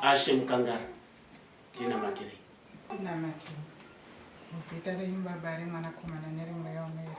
ashe mukangara tina matire muzita renyu baba ari mwanakomana nerimwe yaunera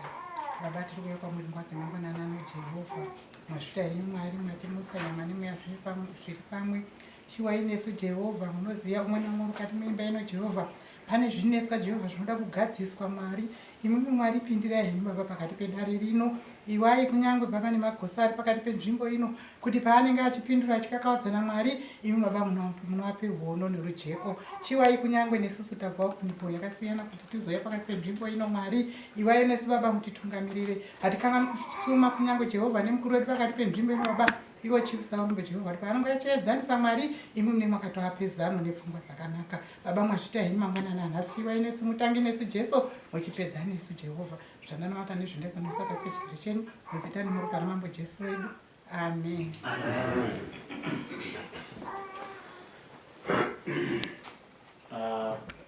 baba tiri kuuya kwamuri nguva dzemangwanana nojehovha mwasvita henyu mwari matimusa nyama nemweya zviri pamwe chiwai nesu jehovha munoziva umwe naumwe mukati meimba ino jehovha pane zvinetswa jehovha zvinoda kugadziswa mwari imimi mwari pindirai henyu baba pakati pedare rino iwai kunyange baba nemagosi ari pakati penzvimbo ino kuti paanenge achipindura achikakaudzana mwari imi baba munovape hono nerujeko chiwai kunyange nesusu tabvawo kunzvimbo yakasiyana kuti tizouya pakati penzvimbo ino mwari iwai nesu baba mutitungamirire hatikanganwi kusuma kunyange jehovha nemukuru wedu pakati penzvimbo ino baba iwo chief saurumbe jehovha kuti paanenge achiedzanisa mwari imi mune mwakatoape zano nepfungwa dzakanaka baba mwazvita henyu mangwanana nhasi iwai nesu mutangi nesu jesu muchipedza nesu jehovha zvandanamata nezvindezanoisa pasi pechigaro chenyu muzita nemuropa ramambo jesu wedu amen.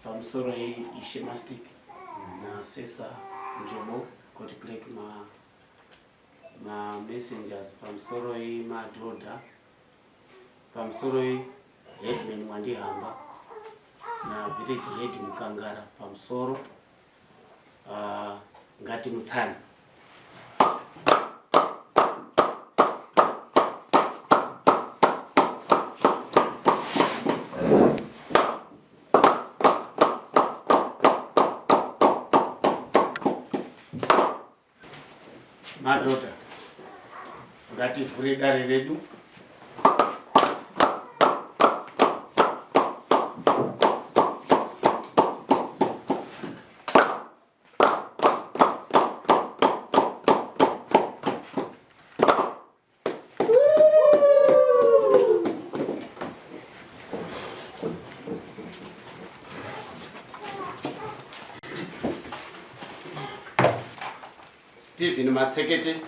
Pamusoro ishemastic nasesa njobo kuti click ma messengers pamusoro madhodha pamusoro headman Mwandihamba na village head Mukangara pamusoro ngati mutsani madhodha ngativhure dare redu Stephen Matsekete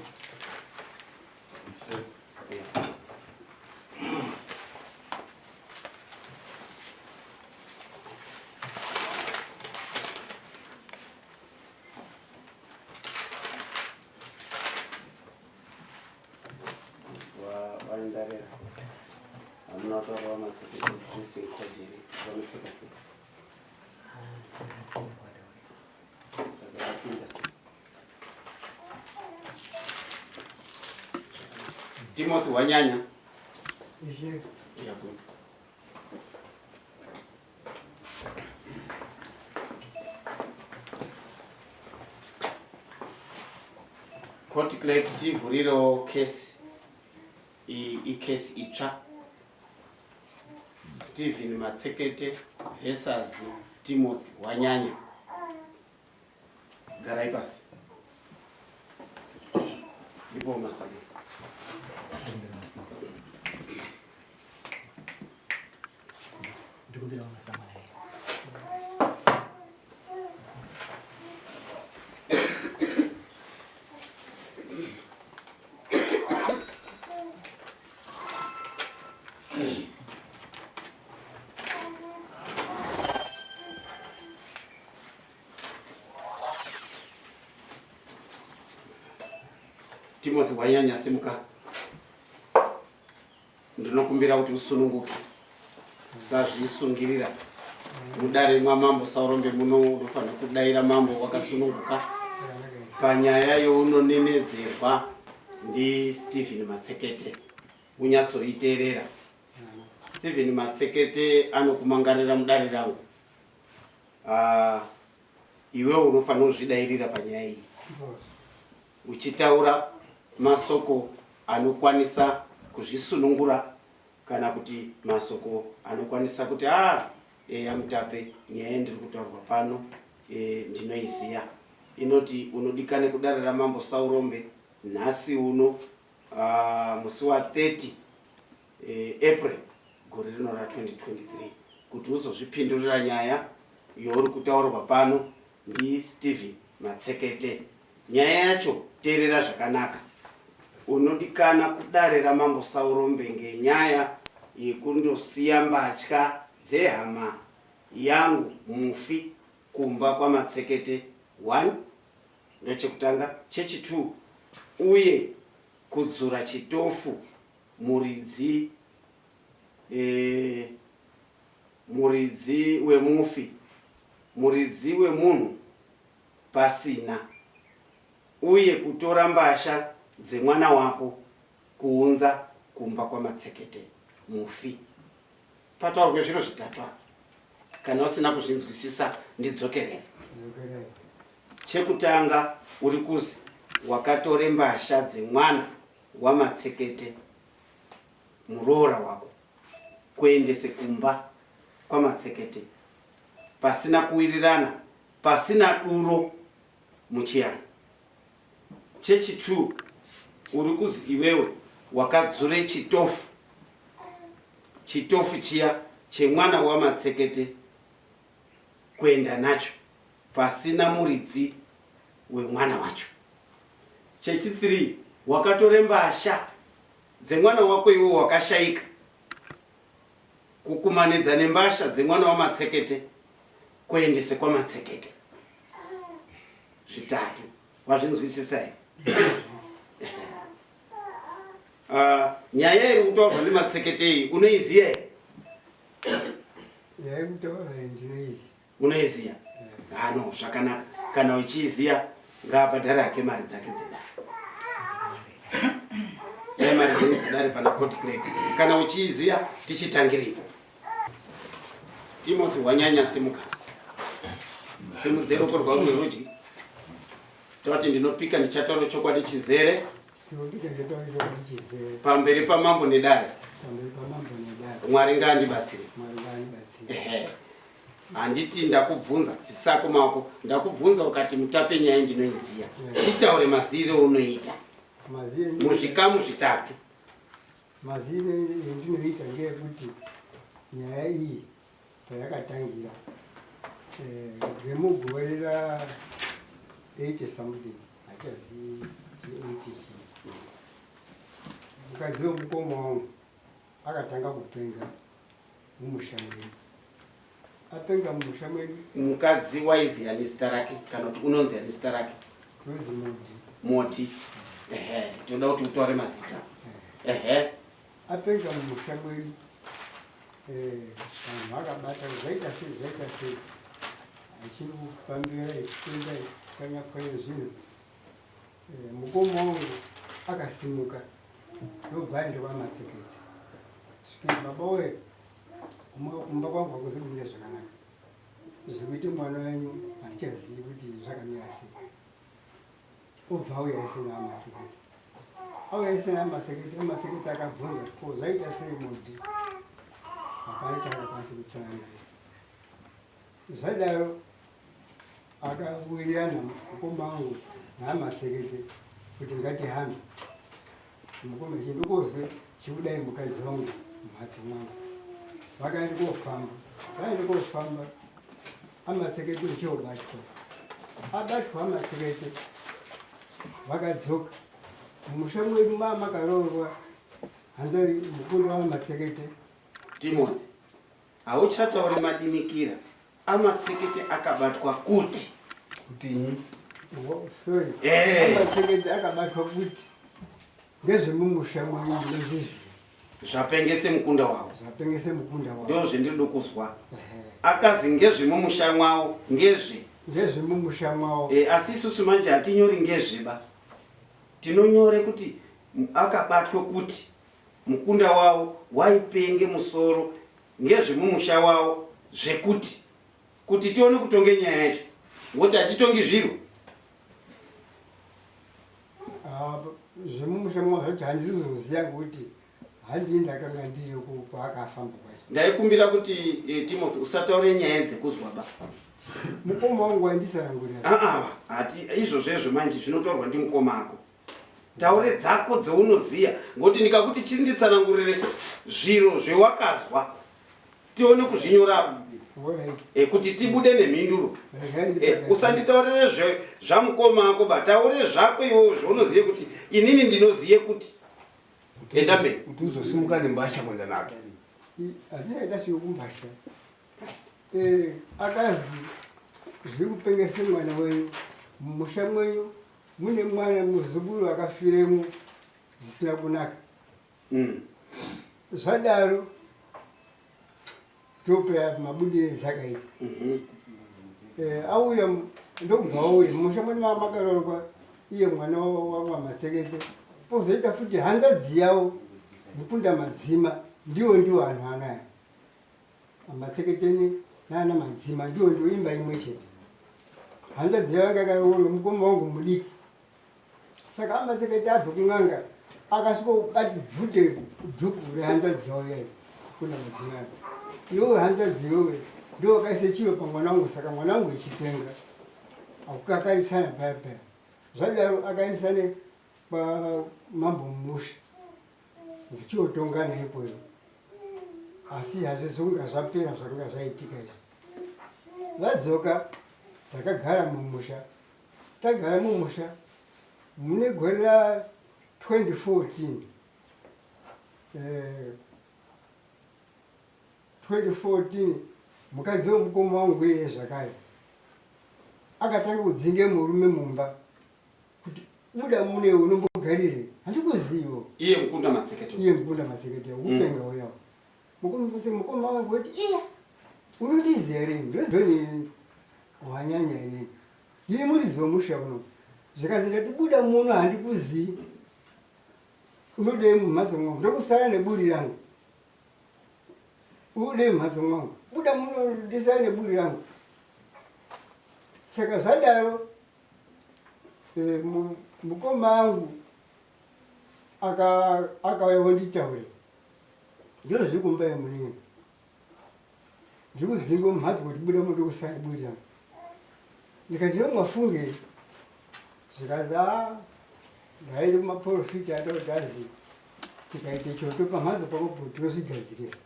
I'm not a Matsekete dressing code here. Don't forget it. Timothy Wanyanya. Yeah, good. Court clerk tivhuriro case case itsva Stephen Matsekete versus Timothy Wanyanya. Garai pasi. Ipo masabu. Timothy Wanyanya simuka. Ndinokumbira kuti usununguke. Usazvisungirira. Mudare mwamambo saurombe muno unofanira kudaira mambo wakasununguka. Panyaya younonenedzerwa ndi Stephen Matsekete. Unyatsoiteerera. Stephen Matsekete anokumangarira mudare rangu. Iwe unofanira kuzvidairira panyaya iyi. Uchitaura masoko anokwanisa kuzvisunungura kana kuti masoko anokwanisa kuti amutape nyaya ndiri kutaurwa pano ndinoiziya inoti unodikane kudare ramambo Saurombe nhasi uno musi wa 30 April gore rino ra 2023 kuti uzozvipindurira nyaya yori kutaurwa pano ndi Stephen Matsekete. Nyaya yacho teerera zvakanaka. Unodikana kudare ramambo Saurombe ngenyaya yekundosiya mbatya dzehama yangu mufi kumba kwa Matsekete 1 ndechekutanga. Chechi2 uye kudzura Chitofu muridzi muridzi wemufi, muridzi wemunhu Pasina, uye kutora mbasha dzemwana wako kuunza kumba kwamatsekete mufi. Pataurwe zviro zvitatu apa. Kana usina kuzvinzwisisa ndidzokerere. Chekutanga uri kuzi wakatore mbasha dzemwana wamatsekete muroora wako kuendese kumba kwamatsekete pasina kuwirirana, pasina duro muchiyana. Chechi2 uri kuzi iwewe wakadzure chitofu, chitofu chiya chemwana wamatsekete kuenda nacho pasina muridzi wemwana wacho. Chechi3 wakatore mbasha dzemwana wako iwe wakashayika kukumanidza nembasha dzemwana wamatsekete kuendese kwamatsekete. Zvitatu wazvinzwisisa here? Nyaya iri kutaurwa nematsekete iyi unoiziya here? Unoiziya? No, zvakanaka. Kana uchiiziya ngaabhadhare hake mari dzake dzedare. Sai mari dzenyu dzedare pana court clerk. Kana uchiiziya tichitangirepo. Timothy wanyanya simuka. Simudze ruoko rwangu rwerudyi. Toti ndinopika ndichataura chokwadi chizere. Pamberi pamambo nedare. Mwari ngaandibatsire. Handiti ndakubvunza zvisako mako, ndakubvunza ukati mutape nyaya ndinoiziya. Chitaure mazire unoita muzvikamu zvitatu. Mazire endinoita ngeyekuti nyaya iyi payakatangira vemugore ra80 something hachazivi 80 chii. Mukadzi wemukoma wangu akatanga kupenga mumusha mwedu. Apenga mumusha mwedu. Mukadzi waiziya nezita rake kana kuti unonzi nezita rake? Moti. Toda kuti utaure mazita. Apenga mumusha mwedu. Vanhu vakabata zvaita sei achiri kufambira echipinda echikanya zvinhu. Mukoma wangu akasimuka ndobva aenda kwamatsekete. Svika baba we kumba kwangu hakuzi kumira zvakanaka. Zvekuti mwana wenyu hatichazivi kuti zvakamira sei. Obva auya asina amatsekete. Auya asina amatsekete, amatsekete akabvunza ko zvaita sei mudi. Hapana chaakakwanisa kutsanangana. Zvadaro akawirirana mukoma wangu namatsekete kuti ngatihambe. Mukoma chindokozwe chiudai mukadzi wangu mumhatso mwangu. Vakaenda kofamba. Vaenda kofamba amatsekete ndobatwa. Abatwa amatsekete vakadzoka. Mumusha mwedu makaroorwa handari mukuru wamatsekete. Timothy, hauchataure madimikira. Amatsekete akabatwa kuti sorry. Amatsekete akabatwa kuti ngezvemumusha mwedu ndozviziva. Zvapengese mukunda wavo. Zvapengese mukunda wavo. Ndizvo zvendiri kudzwa. Akazi ngezvemumusha mwavo ngezvemumusha mwavo. Asi isusu manje hatinyori ngezveba. Tinonyore kuti akabatwe kuti mukunda wavo waipenge musoro ngezvemumusha wavo zvekuti kuti tione kutonge nyaya yacho. Ngoti hatitongi zviro. Zvemumusha mwavo zvacho handizoziya ngokuti handii ndakanga ndiyo kwaakafamba kwacho. Ndaikumbira kuti Timothy usataure nyaya dzekuzwa ba. Mukoma wangu wandisarangurira. Hati izvozvo manje zvinotaurwa ndimukoma ako. Taure dzako dzeunoziya ngoti ndikakuti chinditsanangurire zviro zvewakazwa tione kuzvinyora kuti tibude nemhinduro. Usanditaurire zvamukoma ako ba, taure zvako iwewe zvaunoziye kuti inini ndinoziye kuti enda mberi. Kuti uzosimuka nembasha kwenda nato. Hatisaita siyokumbasha. Akazi zviri kupengese mwana wenyu mumusha mwenyu mune mwana muzukuru akafiremo zvisina kunaka. Zvadaro tope mabudi zakaiti auya ndobva auya mushamwani makarorwa iye mwana wa Masekete pozoita futi hangadzi yawo mukunda madzima ndiwo anhu anaya Maseketeni nana madzima ndiwo imba imwe chete hangadzi yawo akakaona mukoma wangu mudiki saka Masekete abve kun'anga akasvika bvute dhuku rehangadzi yawo yayi kuna madzima iwe hangadzi iwewe ndio akaise chiro pamwana wangu saka mwana wangu ichipenga akukakaisana paya zvadaro akaisane mambo musha zvichotongana ipoyo asi hazvizonga zvapera zvakanga zvaitika izvi vadzoka takagara mumusha tagara mumusha mune gore ra 2014 mukadzi womukoma wangu iye zvakare akatanga kudzinge murume mumba kuti buda mune unombogarire handikuzivo iye mukunda Masekete upenga uyawo mukoma wangu kuti iya unondiziva rini ndozoni wanyanya inini ndiri murizivo musha uno zvikazita kuti buda muno handikuzivi unodei mumhatso mwangu ndokusara neburi rangu udei mumhatso mwangu buda muno ndisara neburi rangu saka zvadaro mukoma wangu akauyawo nditaure ndiro zviri kumbai munini ndiri kudzinga mumhatso kuti buda muno ndokusara neburi rangu ndikati nomwafunge zvikazi ngairi kumaprofiti atauti azi tikaite choto pamhatso pakopo tinozvigadzirisa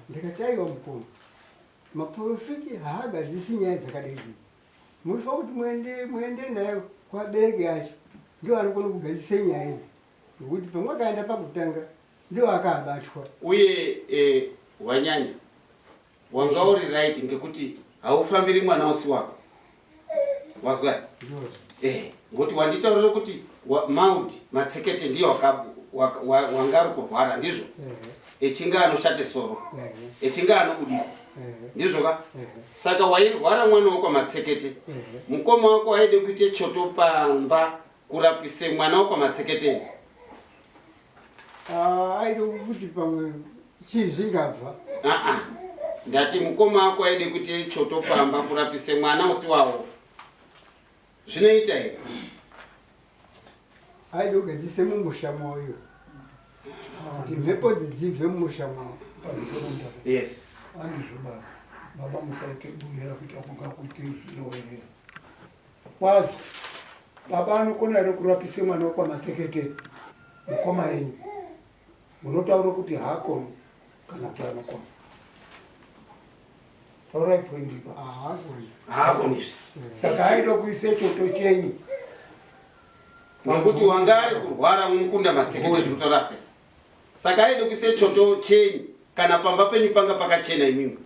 ndikati aiwa mukoma maprofiti haagadzirisi nyaya dzakadai munofanira kuti muende nayo kuvabereki yacho ndio anokona kugadzirisa nyaya idzi nokuti pamwakaenda pakutanga ndio akaabatwa uye wanyanya wanga uri right ngekuti haufambiri mwana usi wako wazwa ngoti wanditaurira kuti Masekete ndiye wanga ari kurwara ndizvo echinga anoshate soro echinga anobudika ndizvo saka wairwara mwana wako Masekete mukoma wako aide kuite choto pamba kurapise mwana wako Masekete aide kuti pamwe chii zvingabva ndati mukoma wako aide kuite choto pamba kurapise mwana usi wawo zvinoita here aide kugadzise mumusha mwawoyo kuti mhepo dzidzibve mumusha mwawo yes baba musaite bumira kuti akuka kuite zviro here kwazi baba anokona here kurapise mwana wako Masekete mukoma yenyu munotaura kuti haakoni kana kuti anokona taurai poindi pa haakonizve saka aide kuise choto chenyu ngekuti wanga ari kurwara mumukunda Masekete zvinotorasisa saka aide kuise choto chenyu kana pamba penyu panga pakachena imwimwe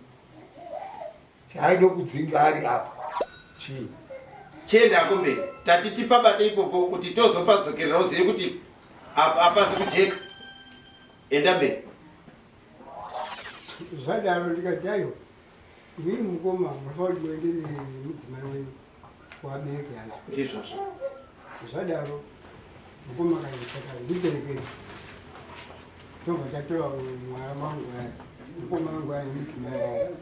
chaide kudzinga ari apa chii chienda kumberi tati tipabate ipopo kuti tozopadzokerera uzive kuti apasi kujeka enda mberi zvadaro ndikati aiwa ndiri mukoma munofanira kuti muendere mudzimai wenyu kuvabereki yacho ndizvozvo zvadaro mukoma akaisaka ndiperekedza tobva tatora mwana mangu aya mukoma wangu aya nemudzimai wavo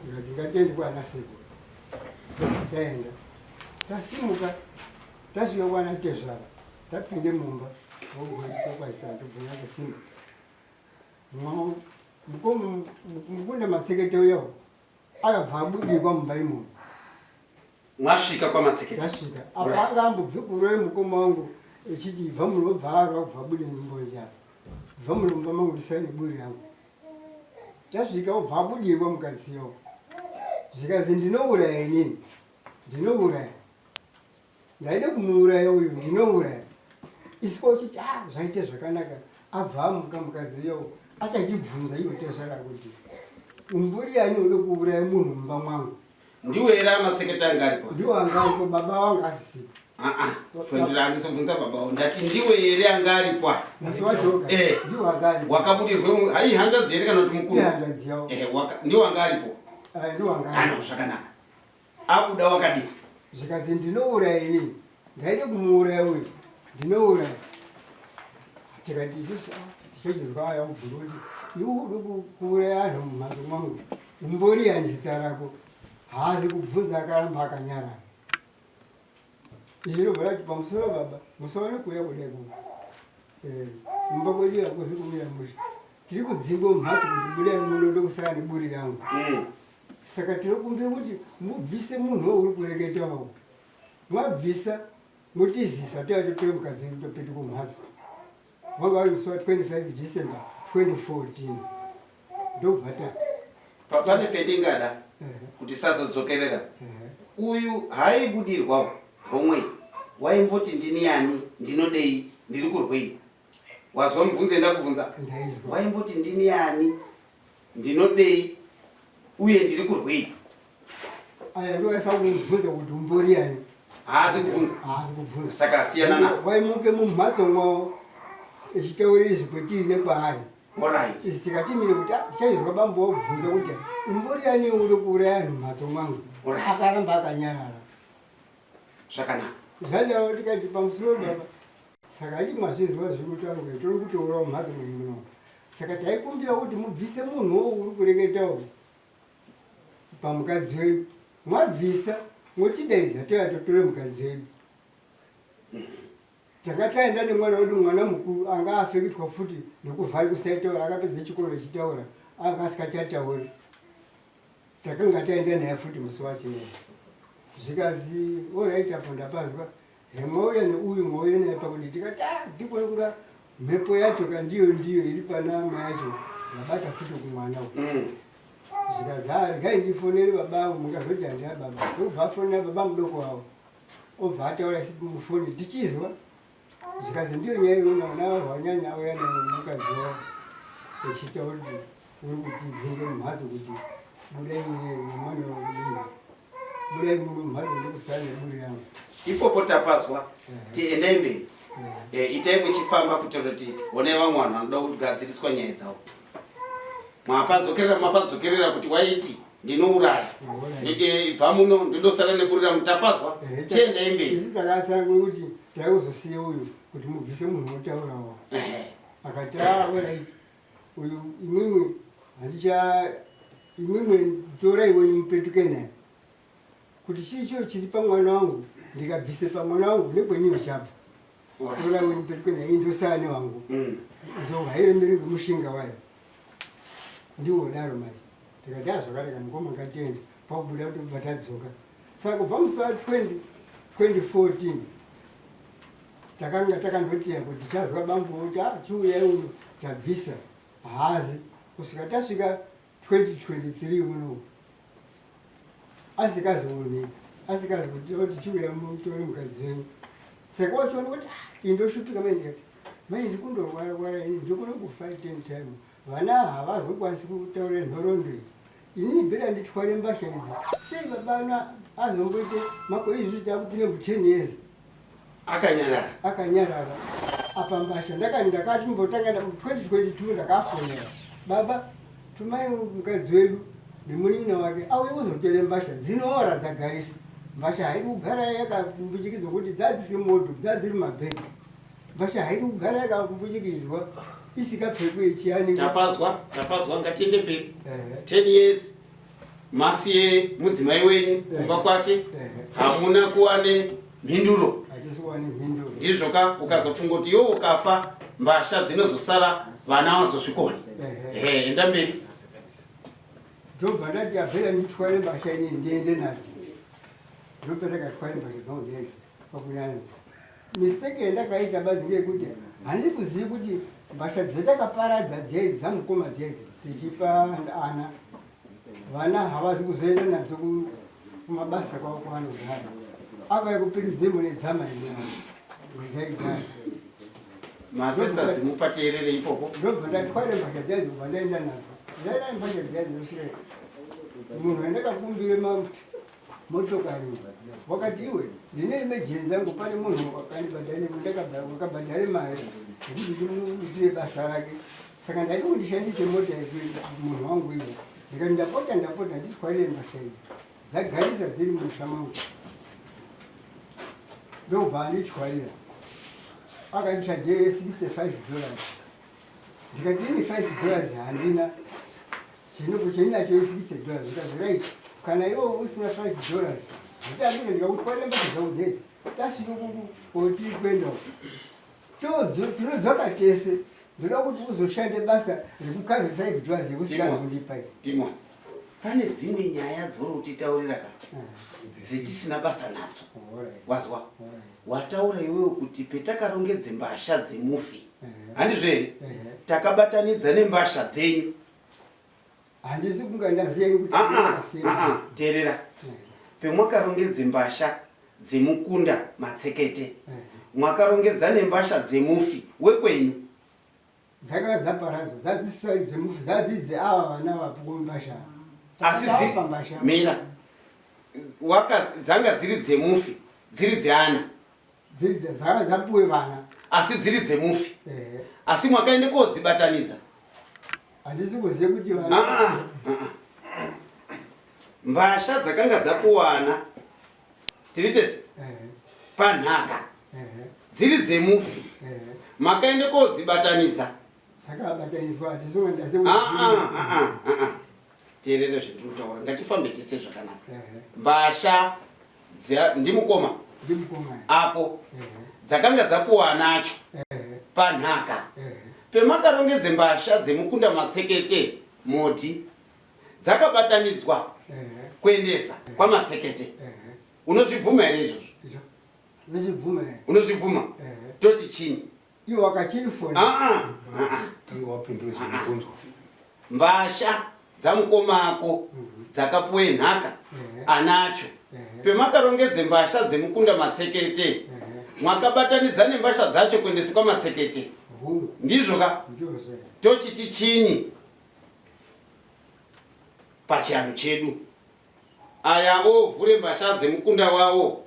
ndikati ngatiende kuana sekuru taenda tasimuka tasvika kuana tezvara tapinde mumba tokwaisana tobvunya kusimba mukunda Masekete uyawo akabva abudikwa mumba imomo mwasvika kwaMasekete tasvika apa anga ambobve kuroye mukoma wangu echiti bva muno bvaarwa kubva bude nyimbo chapa bva mulomba mangu ndisane buri rangu tasvika obva abudirwa mukadziyo zvikazi ndinouraya inini ndinouraya ndaide kumuuraya uyu ndinouraya isiko chiti zvaite zvakanaka abva amuka mukadziyo achachibvunza iwe tezvara kuti umburi yani ode kuuraya munhu mumba mwangu ndiwe era Masekete anga aripo ndiwo anga aripo baba wangu asisipo Fendera andisobvunza baba ndati ndiwe here anga aripo. Ndiwo anga aripo. Wakabudirwe hai hanzvadzi here kana kuti mukuru? Hanzvadzi yawo. Ndiwo anga aripo. Ndiwo anga aripo. Ano zvakanaka. Abuda wakadi. Zvikazi ndinouraya ini. Ndaide kumuuraya uyu. Ndinouraya. Tikati isusu tichachizwa aya ubvunza kuti iwe uri kuuraya anhu mumhatso mwangu. Umbori hanzita rako. Haazi kubvunza akaramba akanyarara. Zvinobva kuti pamusoro baba musaone kuuya kudai kuno. Mumba kwedu hakuzi kumira musha. Tiri kudzingwa mumhatso kuti budai muno ndokusara neburi rangu. Saka tinokumbira kuti mubvise munhu uri kureketawo. Mwabvisa mutizisa toyatotore mukadzi wedu topetuka kumhatso. Wanga wari musi wa25 December 2014. Ndobva Pane pendingada kuti sadzodzokerera. Uyu haibudirwa homwe. Waimboti ndini yani ndinodei ndiri kurwei. Wazwa mubvunze ndakubvunza? ndaizwa. Waimboti ndini yani ndinodei uye ndiri kurwei. Aya ndo waifa kumubvunza kuti umbori yani. Haazi kubvunza. Haazi kubvunza. Saka asiyana na. Waimuke mumhatso mwawo echitaura izvi kwetiri nekwaari. Alright. Izi tikachimire kuti tichazizwa bambo wabvunza kuti umbori yani uri kuuraya anhu mumhatso mwangu. Akaramba akanyarara. Zvakanaka. Zvadaro tikati pamusoro baba. Saka ati mwazvizwa zviri kutaurwa tori kutourawo mumhatso muno. Saka taikumbira kuti mubvise munhuwo uri kureketawo pamukadzi wedu. Mwabvisa motidaidza toyatotore mukadzi wedu. Tanga taenda nemwana wedu mwana mukuru anga afeketwa futi nekuvhari kusaitaura akapedza chikoro echitaura anga asikachatauri. Takanga taenda naye futi musi wacho. Zvikazi alright apo ndapazwa hemauya neuyu mwauya naye pakuti tikati ndipo kunga mhepo yacho kandiyo iri pana ama yacho ndabata futi kumwana uyu. Zvikazi regai ndifonere babangu mungazoti handina baba. Obva afonera baba mudoko wavo. Obva ataura mufoni tichizwa. Zvikazi ndiyo nyaya iyoyo wanyanya auya nayo mukadzi wavo echitaura kuti uri kutidzinga mumhatso kuti budai nemwana wodini. Budai mumhatso ndokusara neburi rangu. Ipopo tapazwa. Tiendai mberi. Itai muchifamba kuti one vamwe vanhu vanoda kugadziriswa nyaya dzavo. Mapadzokerera kuti waiti ndinouraya. Bva muno ndindosara nekurira mutapazwa. Tiendai mberi. Isi takasanga kuti taikuzosiya uyu kuti mubvise munhu wotaurawo. Akati alright. Uyu imwimwe torai wenyu mupetuke naye. Kuti chicho chiri pamwana wangu ndikabvise pamwana wangu nekwenyuwo chabva. Torai wenyu mupetuke naye indosara newangu. Hairemeri ngemushinga wayo. Ndiwo daro manje. Tikati zvakareka mukoma ngatiende pakubuda kuti kubva tadzoka. Saka kubva musi wa2014 takanga takandotiya kuti tazwa bambo kuti chiuya uno tabvisa haazi kusvika tasvika 2023 uno asikazooneki asikazi kuti chiuya mutori mukadzi wenyu. Saka wachiona kuti indoshupika mai ndikati mai ndikundorwara ini ndikona kufa 10 time. Vana havazokwanisi kutaura nhoroondo iyi. Inini bhera nditware mbasha idzi. Sei baba azomboite makore izvi takupinda mu10 years. Akanyarara. Apa mbasha ndakati mbotanga mu 2022 ndakafonera. Baba tumai mukadzi wedu nemunina wake auye kuzotore mbasha dzinoora dzagarisa. Mbasha haidi kugara yakambuchikidzwa kuti dzadzise moto dzadziri mabhegi. Mbasha haidi kugara yakambuchikidzwa isikapfekwe ichiyani. Tapazwa ngatiende mberi. 10 years masiye mudzimai wenyu kumba kwake hamuna kuwane mhinduro. Ndizvoka ukazofunga kuti iwo ukafa mbasha dzinozosara vana vazosvikoni. Enda mberi. Ndobva ndati abhera nditware mbasha ini ndiende nadzo. Ndopandakatware mbasha dzangu dzese pakunyanza. Mistake yandakaita badzi ngeyekuti handikuzivi kuti mbasha dzetakaparadza dzedzi dzamukoma dzedzi tichipa ana vana havazi kuzoenda nadzo kumabasa kwavo kwavanogara. Akauya kupindudze mune dzama dzaigara. Masisters mupateerere ipopo. Ndobva ndatware mbasha dzedzi kubva ndaenda nadzo. Ndaenda mbasha dzedzi ndosvika. Munhu wandakakumbire motokari wakati iwe ndine emergency yangu pane munhu wakabhadhare mari yekuti ndimuitire basa rake saka ndati kundishandise mota munhu wangu iwe ndikati ndapota nditwarire mbasha idzi dzagarisa dziri musha mangu ndobva anditwarira akanditshaje $65 ndikati ini $5 handina chendinacho $60 ndikazi right kana iwo usina $5 nditambire ndikakutwarira mbasha dzangu dzedzi tasvika kuti kwenda tinodzoka tese ndoda kuti uzoshande basa rekukave $5 yekusikazondipai Timon, pane dzimwe nyaya dzori kutitaurira ka dzitisina basa nadzo. Wazwa? Wataura iwewe kuti petakarongedze mbasha dzemufi. Handizve takabatanidza nembasha dzenyu. handisi kunga ndaziva kuti teerera. Pemwakarongedze mbasha dzemukunda matsekete. Mwakarongedza nembasha dzemufi wekwenyu. dzakanga dzaparadzwa dzadzisai dzemufi dzadzidze ava vana vapukumbasha Asi mira dzanga dziri dzemufi dziri dzeana dzakanga dzapuwe vana asi dziri dzemufi asi mwakaende kodzibatanidza. handisi kuziva kuti vana mbasha dzakanga dzapuwana tiri tese panhaka dziri dzemufi makaende kodzibatanidza. saka abatanidzwa handisonga ndase teerere zvendiri kutaura ngatifambe tese zvakanaka. Mbasha ndimukoma ndimukoma apo dzakanga dzapuwa nacho panhaka pemakarongedze mbasha dzemukunda matsekete moti dzakabatanidzwa kuendesa kwamatsekete. Unozvibvuma here izvozvo? ndizvibvuma Unozvibvuma? Toti chini? iwo wakachirifoni mbasha dzamukomako dzakapuwe nhaka anacho pemakarongedze mbasha dzemukunda matsekete mwakabatanidza nembasha dzacho kuendesa kwamatsekete. Ndizvo ka? Tochiti chini pachianhu chedu? Aya ovhure mbasha dzemukunda wawo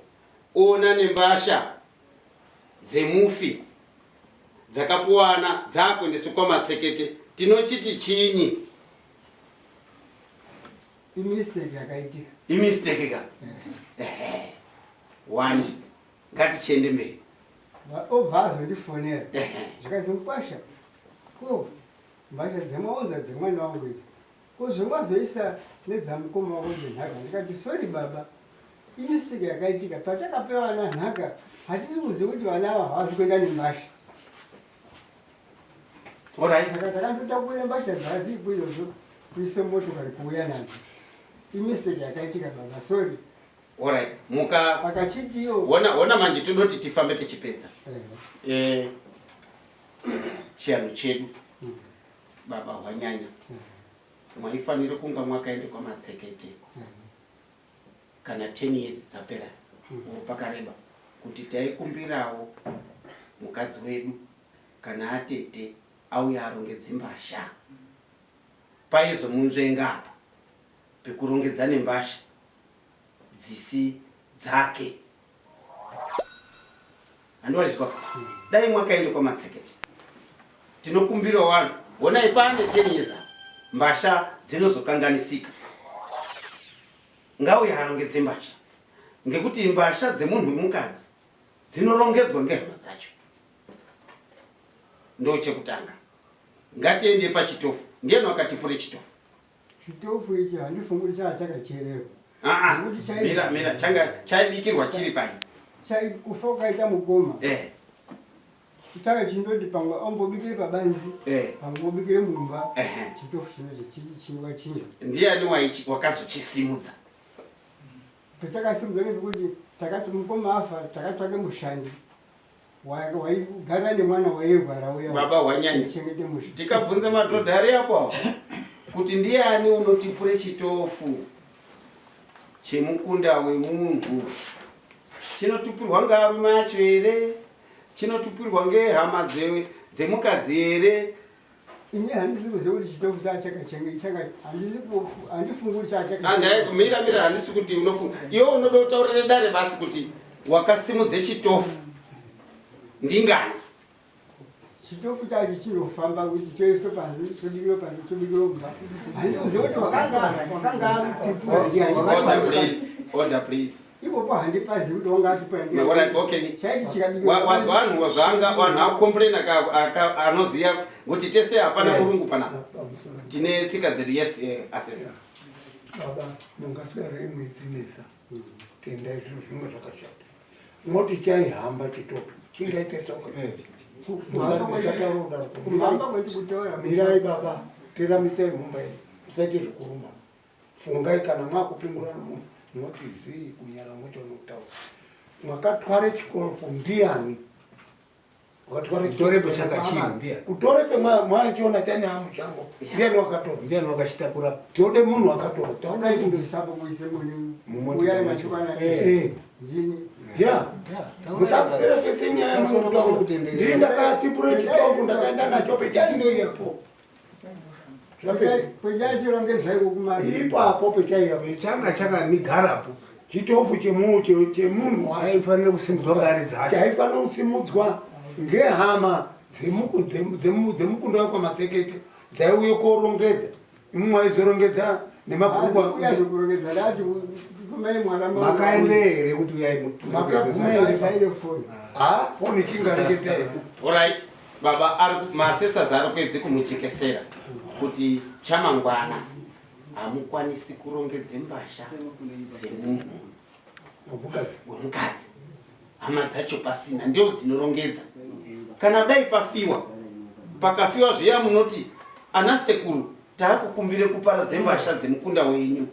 ona nembasha dzemufi dzakapuwana dzakuendeswa kwamatsekete tinochiti chini? imistake yakaitika. Imistake ka? One ngatichiende mberi. Obva azondifonera zvikazomukwasha ko mbasha dzemaunza dzemwana wangu idzi ko zvemazoisa nedzamukoma wako nhenhaka. Ndikati sori baba, imistake yakaitika patakape vana nhaka hatisi kuziva kuti vana ava havasi kuenda nembasha. Saka takandotakure mbasha dzadziripo izvozvo kuise motokari kuuya nadzo. Imistake yakaitika baba, sori. Alright, muka akachitiyo ona manje todoti tifambe tichipedza. Chianhu chedu baba hwanyanya mwaifanire kunga mwakaende kwamatsekete kana 10 years dzapera pakareba kuti taikumbirawo mukadzi wedu kana atete auya arongedze mbasha paizomunzvenga apa pekurongedza nembasha dzisi dzake. Handwazvizwa? Dai mwakaende kwamatsekete tinokumbira vanhu honai pane 10 years mbasha dzinozokanganisika ngauye arongedze mbasha ngekuti mbasha dzemunhu mukadzi dzinorongedzwa ngehama dzacho. Ndo chekutanga ngatiende pachitofu. Ndiani wakatipure chitofu? chitofu ichi handifungi kuti chaa chakachererwa. Mira changa chaibikirwa chiri pai kufa ukaita mukoma chaka chindoti pamwe ombobikire pabanzi pamwe obikire mumba chitofu chinozi chinwa. Ndiani wakazochisimudza? Pachakasimudza ngezvekuti takati mukoma afa takatsvake mushandi waigara nemwana wairwara uya baba hwanyanya chengete musha. Tikabvunze madhodha ari apo kuti ndiani unotipure chitofu chemukunda wemunhu chinotupirwa ngearume acho here? Chinotupirwa ngehama dzemukadzi here? ini handisi kuziva kuti chitofu handifunguri mira handisi kuti unofunga iwe unoda kutaurire dare basi kuti wakasimudze chitofu ndingani chitofu chacho chinofamba kuti choiswe panzi chodikiro panzi chodikiro mubasi handisi kuziva kuti wakanga order please ipopo handipazi kuti wanga wazvanhu vanhu akomplaina anoziva kuti tese hapana kurungu panapa tine tsika dzedu yes asesa baba mungaswera imwezinesa tendai zvinhu zvimwe zvakashata moti chaihamba chitofu chingaite mirai baba teramisai mumba ino musaite zvekurumba fungai kana mwakupingurana munhu noti zii kunyara mwecho nokutaura mwakatware chikofu ndiani utorepe mwachiona chane hamushango ndiani wakatora ndiani wakashitakura tode munhu wakatora taudai kundosapo kuise ya musakupera kwese nyaya ndiri ndakatipure chitofu ndakaenda nacho pechaindo ipapo pechaiyapo changa chakamigarapo chitofu chemunhu aifanira kusimudzwa ngari dzacho chaifanira kusimudzwa ngehama dzemukunda wakwamatsekete dzaiuye korongedza imwe waizorongedza makaende here kuti foni chingareketai alright baba masesas ari kuedze kumuchekesera kuti chamangwana hamukwanisi kurongedze mbasha dzemunhu wemukadzi hama dzacho pasina ndio dzinorongedza kana dai pakafiwa zviya munoti ana sekuru taakukumbire kuparadze mbasha dzemukunda wenyu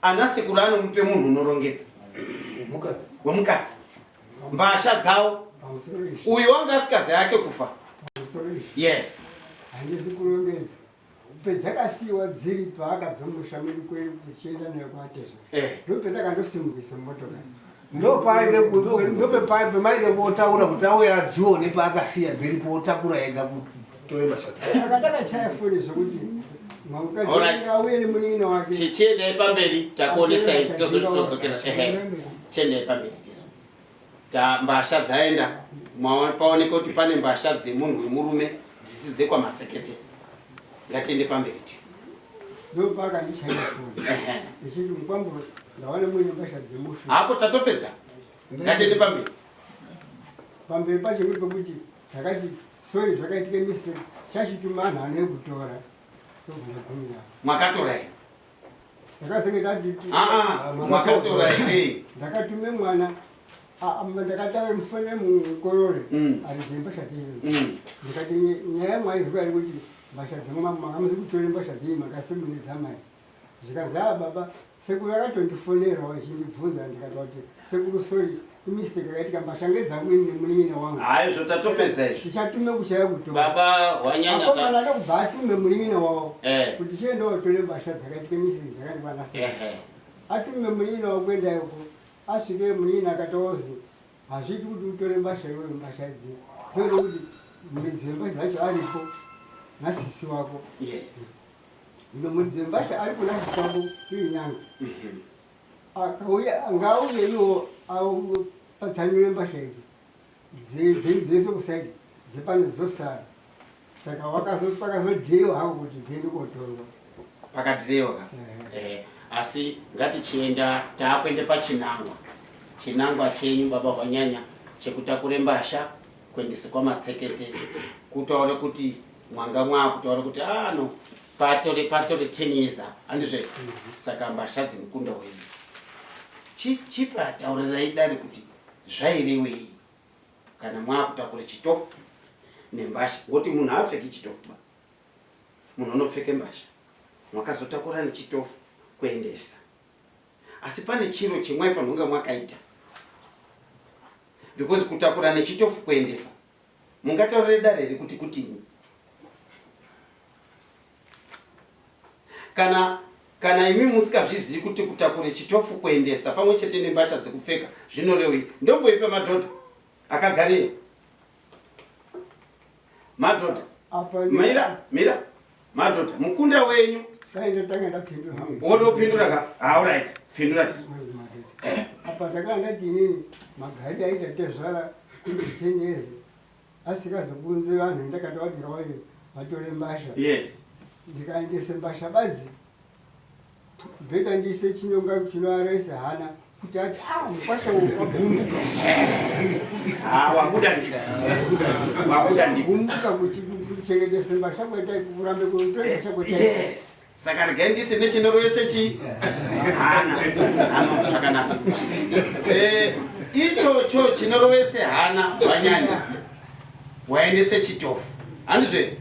ana sekuru anomupe munhu unorongedza wemukadzi mbasha dzawo uyu wanga asikazi yake kufa yes handisi kurongedza pedzakasiyiwa dziri paakabva mushamiri kuchienda nayo kwatezva ndopendakandosimbukisa motokari ndopepamaide kotaura kuti auye adzione paakasiya dziripo otakura ega kutore mbasha akandakachaya foni zvokuti mwangukazi auye nemunina wake chichiendai pamberi takuonesai tozodzokera chiendai pamberi tiso mbasha dzaenda paoneka kuti pane mbasha dzemunhu wemurume dzisisi dzekwamatsekete ngatiende pamberi ti ndopaka ndichaia foni ichiti mukwamburo ndawana muine mbasha dzemufi hapo tatopedza ngatiende pamberi pacho ngepekuti takati sori zvakaitike mistake chachituma anhu anoekutora togumira mwakatora here ndakazenge tati mwakatora here ndakatume mwana ndakatawe mufane mukorore ari dzembasha dzenyu ndikati nyaya mwaizwa ari kuti mbasha dzemakamuzi kutore mbasha dzenyu makasimunidzamai zvikazi baba sekuru akatondifonera wachindibvunza ndikaza kuti sekuru sori imistake yakaitika mbasha ngedzangu nemunin'ina wangu haizvo tatopedza izvo tichatume kushaya kutora baba wanyanya ada kubva atume munin'ina wawo kuti chiendawo tore mbasha dzakaitike mistake dzakandikwana atume munin'ina wawo kuendayoko asvike munin'ina akataozi hazviti kuti utore mbasha iweyo mbasha idzi dzinoda kuti mudzimba dzacho aripo nasisi wako yes ndo mudzembasha ari kuna sisi wako tiinyanga ngauye iwo patsanyure mbasha idzi dzese kusaidi dzepano dzosara saka pakazodhirewa hako kuti dziende kotorwa pakadhirewa asi ngatichienda taakuende pachinangwa chenyu baba hwanyanya chekutakure mbasha kuendese kwamatsekete kutaure kuti mwanga mwakutaura kuti no patore 10 years apa handizve saka mbasha dzemukunda wenyu chipa taurirai dare kuti zvairewei kana mwakutakure chitofu nembasha ngoti munhu haapfeki chitofu ba munhu unopfeke mbasha mwakazotakura nechitofu kuendesa asi pane chiro chemwaifanira kunge mwakaita because kutakura nechitofu kuendesa mungataurire dare riri kuti kutini kana imi musikazvizivi kuti kutakure chitofu kuendesa pamwe chete nembasha dzekupfeka zvinorewei ndomboipe madhodha akagareyo madhodha apa mira madhodha mukunda wenyu ndaindatanga ndapindura hangu wodopindura ka alright pindura tisi apa ndakanga ndinini magari aita tezvara 10 years asikazokunze vanhu ndakati wadirawayo vatore mbasha yes ndikaendese mbasha badzi bheta ndiise chinyonga chinoarese hana kuti ati mukwasha wabvumuka wabuda ndibumuka kuti kuchengetese mbasha kweta kurambe kutoesha kweta yes saka regai ndise nechinorovese chi hana zvakanaka ichocho chinorovese hana vanyanya waendese chitofu handizve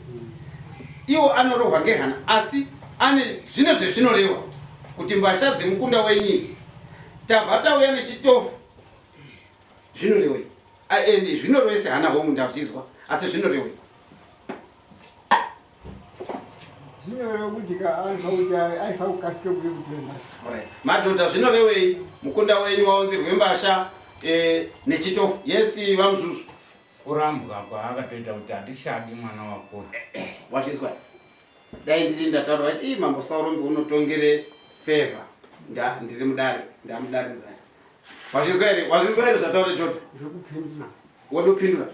iwo anorohwa ngehana asi ane zvine zvezvinoreva kuti mbasha dzemukunda wenyidzi tabva tauya nechitofu zvinorevei ende zvinorovese hana vomunda zvichizwa asi zvinorevei zvinoreva kuti kaanza kuti aifa kukasike kuye kutore mbasha madhodha zvinorevei mukunda wenyu waonzerwe mbasha nechitofu yesi vamuzvuzvu kurambwa kwaakatoita kuti handishadi mwana wako wazvizwa dai ndiri ndataura kuti mambo saurombi unotongere fevha ndiri mudare ndamudare muzana wazvizwa here zvataure dhodha zvekupindura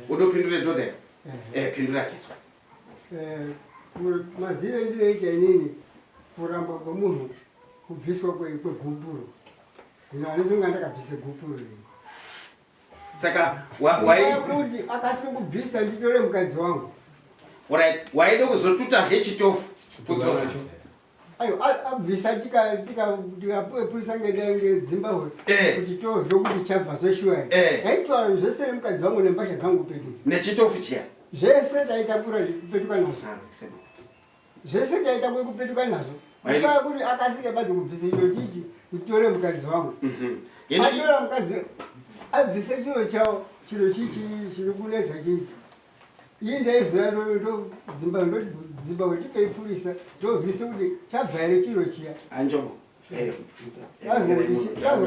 wodopindure dhodha pindura tiswa mazire ndinoita inini kuramba kwemunhu kubviswa kwegupuro ino andizonga ndakabvise gupuro saka kuti akasike kubvisa nditore mukadzi wangu right waide kuzotuta hechitofu kudzosa ayo abvisa tikapurisa ngezimbabwe kuti tozwe kuti chabva zveshuwa aitwara zvese nemukadzi wangu nembasha dzangu kupetudza nechitofu chiya zvese taitakura kupetuka nazvo zvese taitakura kupetuka nazvo ikaa kuti akasike badzi kubvisa ino chichi nditore mukadzi wangu atora mukadzi abvise chiro chawo chiro chichi chiri kunetsa chichi iyi ndaizoya Zimbabwe tipeipurisa ndozvise kuti chabva here chiro chiya anjobo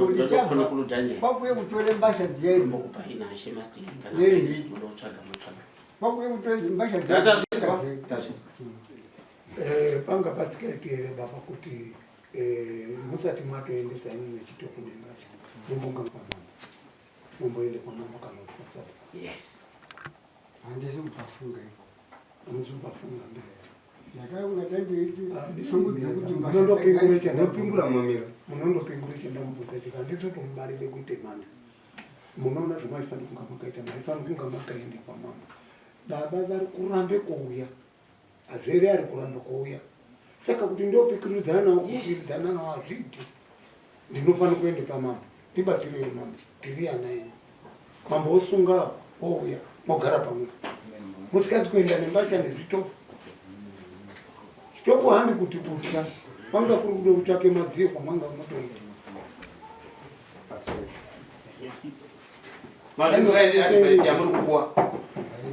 kuti chabva kwakuye kutore mbasha dziya kwakuye kutore mbasha panga pasikaiti here baba kuti musati matoendesa imi nechitofu nembasha mumbonga kwamama mumboende kwamama kana kumasaba yes handisi kupafunga amusi kupafunga munondopinguricha ndamubvudza chika handizotomubarire kuite manda munoona zvomaifanira kunga makaita maifanira kunga makaende kwamama baba vari kurambe kuuya hazvere ari kuramba kuuya saka kuti ndopikiridzana nawo kupikiridzana nawo hazviiti ndinofanira kuende pamama tibatsireyo mama tiri ana ino mambo osunga ouya mogara pamwe musikazi kuenda nembasha nezvitofu chitofu handi kuti kutya wanga kuri kude kutsvake madziyo kwamanga unotoita mazvizoaadvaisi yamuri kupuwa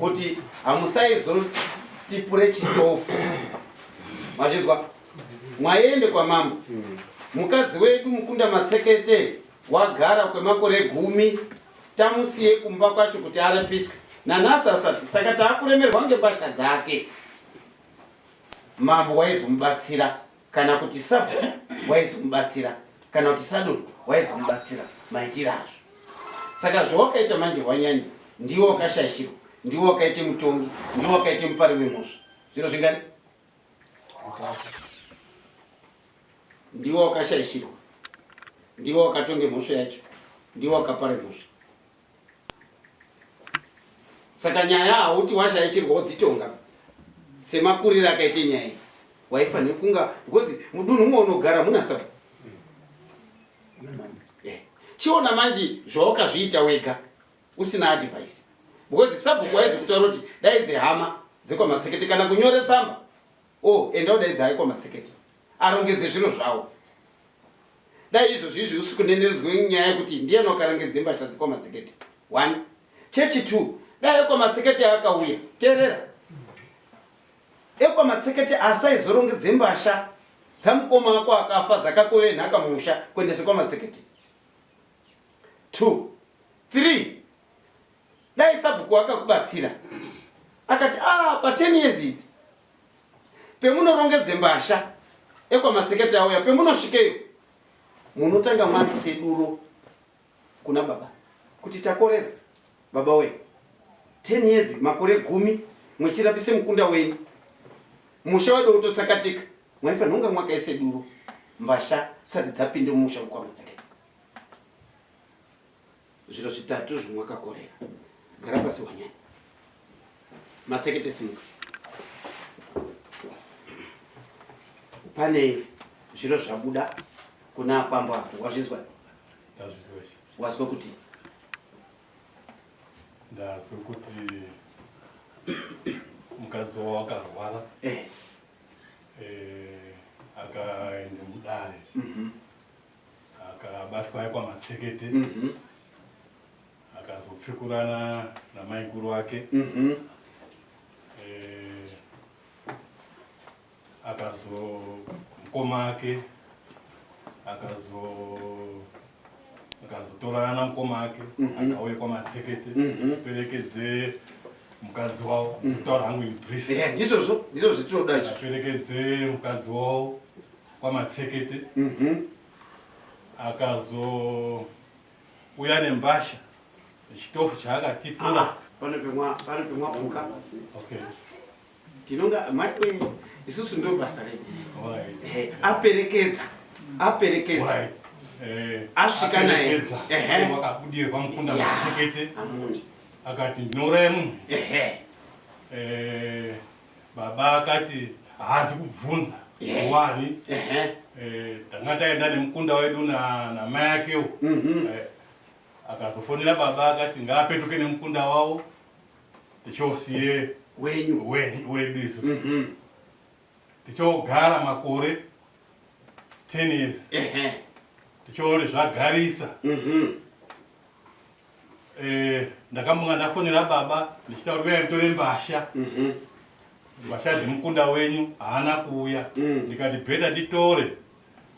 kuti hamusaizotipure chitofu mazvizwa mwaende kwamambo mukadzi wedu mukunda matsekete wagara kwemakore 10 tamusiye kumba kwacho kuti arapiswe nanhasi asati saka taakuremerwa ngembasha dzake mambo waizomubatsira kana kuti sabhu waizomubatsira kana kuti sadoni waizomubatsira maitiro azvo saka zvawakaita manje wanyanya ndiwo wakashayishirwa ndiwo wakaite mutongi ndiwo wakaite mupari wemhosva zviro zvingani ndiwo wakashayishirwa ndiwo wakatonge mhosva yacho ndiwo wakapare mhosva saka nyaya hauti washayishirwa wodzitonga semakuriro akaite nyaya iyi waifanira kunga because mudunhu umwe unogara muna sabhu chiona manje zvawakazviita wega usina advice because sabhuku waizi kutaura kuti daidze hama dzekwamatsekete kana kunyore tsamba enda udaidze hai kwamatsekete arongedze zviro zvawo dai izvo zvizvi usiku nenezwe nyaya yekuti ndiyani wakarongedze mbasha dzekwamatsekete 1 chechi 2 dai ekwamatsekete akauya teerera ekwamatsekete asaizorongedze mbasha dzamukoma wako akafa dzakakoye nhaka musha kuendese kwamatsekete 2 3 dai sabhuku akakubatsira akati pa 10 years idzi pemunorongedze mbasha ekwamatsekete auya pemunosvikeyo munotanga mwaise duro kuna baba kuti takorera baba we 10 years makore 10 mwechirapise mukunda wenyu musha wedu utotsakatika mwaifa nhonga mwakaise duro mbasha sati dzapinde mumusha ukwamatsekete zviro zvitatu zvimwakakorera gara pasi wanyanya matsekete simuka pane zviro zvabuda kuna pamba hapo wazvizwa wazwa kuti ndazwe kuti mukadzi wavo akarwara yes akaende mudare akabatwa ekwamatsekete akazopfukurana namaikuru ake mukoma ake akazotorana namukoma ake akauye kwamatsekete aperekedze mukadzi wavo kutaura hangu in brief ndizvo zvitinoda aperekedze mukadzi wavo kwamatsekete akazouya nembasha chitofu chaakatipura pane pemwapuka okay tinonga maiwe isusu ndo basa redu aperekedza asvika naye wakabudirwa mukunda matsekete akati ndinouraya munhu baba akati haazi kubvunza wani tanga taenda nemukunda wedu namai akewo akazofonera baba akati ngaapetuke nemukunda wavo tichosiye wedu isusu tichogara makore 10 years tichoore zvagarisa ndakambonga ndafonera baba ndichitaura kuti uyai mutore mbasha mbasha dzemukunda wenyu haana kuuya ndikati bheta nditore